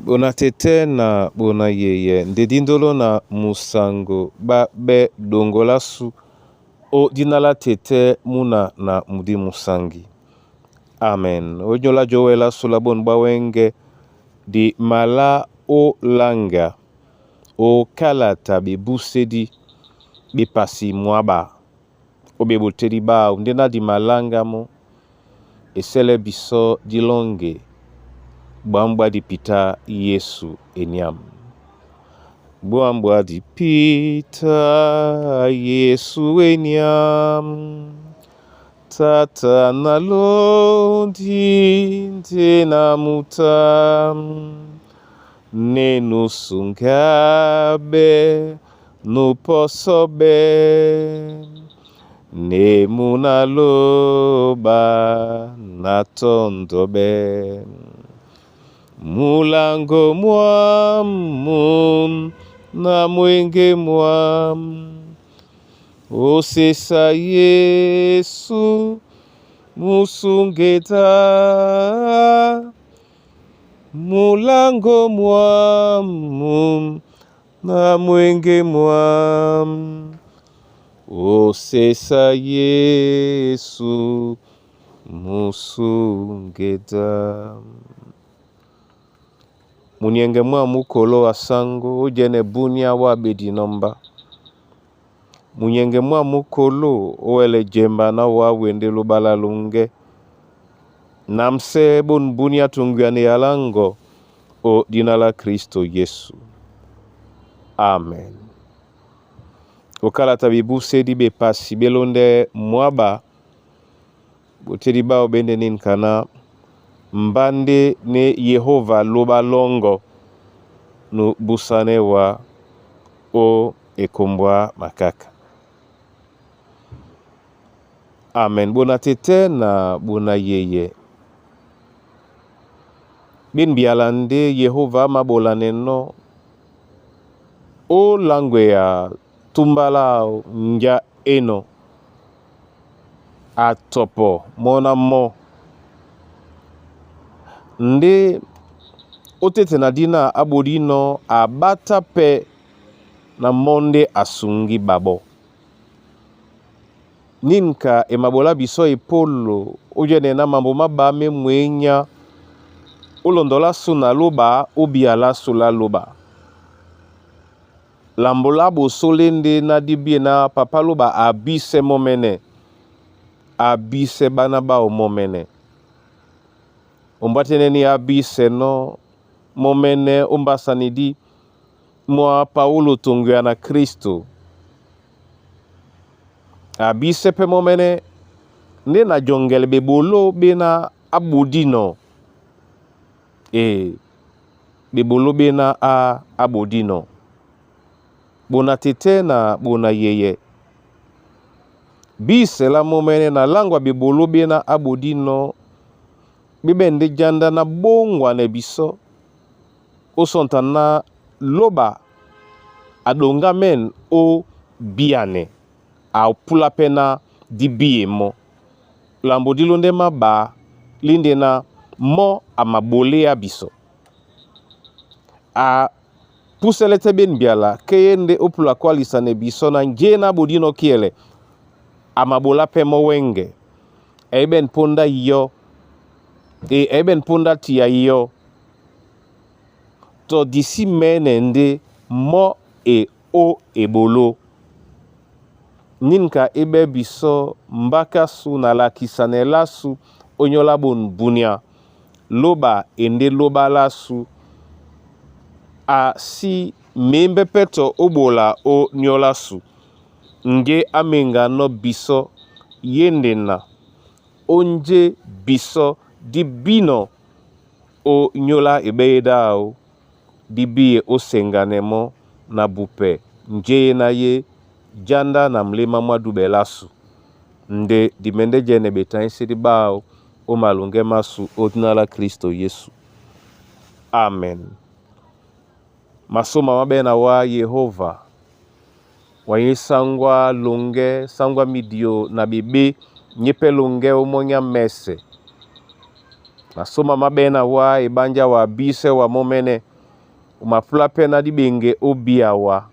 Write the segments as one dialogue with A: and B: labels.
A: Bona tete na bona yeye ndedindolo na musango ba be dongola su o dinala tete muna na mudi musangi. Amen. Onyola jowela sula bon bawenge di mala o langa o kalata be busedi be pasi mwaba o be botedi ba ndena di malanga mo esele biso di longe bambwa di pita Yesu enyam. Bambwa di pita Yesu enyam. Tata na londi tena mutam. Nenu sungabe no posobe. Nemu na loba na tondobe. Mulango mwamu na mwenge mwamu. Osesa Yesu musungeta. Mulango mwamu na mwenge mwamu. Osesa Yesu musungeta. Munyenge mwamu kolo asango ujene bunya wabedi nomba. Munyenge mwamu kolo oele jemba na wawende lubala lunge. Namse bon bunya tungyane yalango o dinala Kristo Yesu. Amen. Okala tabibu sedi be pasi belonde mwaba botedi ba obende ninkana mbande ne Yehova loba longo no busane wa o ekombwa makaka. Amen. Bona tete na bona yeye. Bin bialande Yehova mabolane no o langwe ya tumbala nja eno atopo mona mo nde otete na dina abodino abata pe na monde asungi babo ninka emabola biso epolo ojene na mambo mabame mwenya ulondola suna loba obiala sula loba lambola bosolende na dibie na papa loba abise momene abise bana ba o momene ombatene ni abise no momene ombasanidi mwa Paulo tungya na Kristo abise pe momene nde na jongel bebolo bena abudino bebolo bena abudino bona tete na bona yeye bise la momene na langwa bebolo bena abudino bibende janda na bongwa ne biso osonta na loba adonga men o biane a pula pena di biye mo lambo dilonde maba linde na mo amabole ya biso a puselete ben biala keyende opula kwalisa ne biso na njena bodino kiele amabola pe mo wenge eben ponda yo eben ponda tia yo to disi menende mo o ebolo ninka ebe biso mbaka su na la kisane lasu onyola bon bunia loba ende loba lasu a si membe peto obola o nyola su nge amenga no biso yende na onje biso di bino o nyola ebeida o di biye o senganemo na bupe nje na ye janda na mlema mwadu belasu nde dimende jene betain sidi bao o malunge masu odinala Kristo Yesu. Amen. Masoma mabena wa Yehova waye sangwa longe sangwa midio na bebe nyepe longe umonya mese. Masoma mabena wa ibanja wa bise wa momene umafula pena di benge obia wa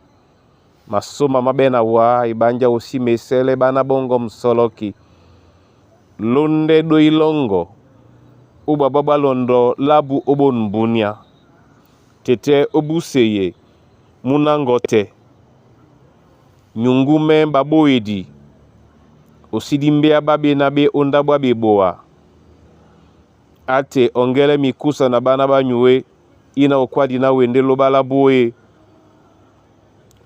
A: masoma mabena wa ibanja usimesele bana bongo msoloki londe do ilongo ubababa londo labu obon bunia tete obuseye munangote nyungume baboedi osidimbe ababe nabe ondabwa beboa ate ongele mikusa na bana banyue ina okwadi na wende lobala boe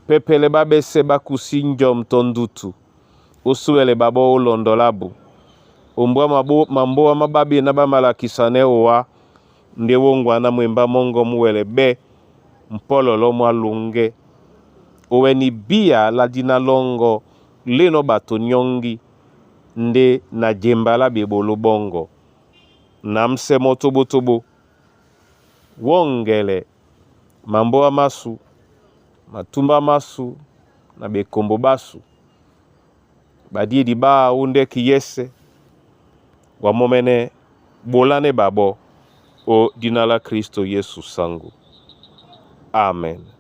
A: pepele babe seba kusinjo mtondutu usuele babo olondo labu ombwa mambo mababe na bamalakisane owa nde wongwa na mwemba mongo muwele be mpololo mwalunge oweni bia la dina longo leno bato nyongi nde na jemba la bebolo bongo na msemo tobo wongele mambo masu matumba masu na bekombo basu badie di ba unde kiyese wa momene bolane babo o dinala Kristo Yesu sangu. Amen.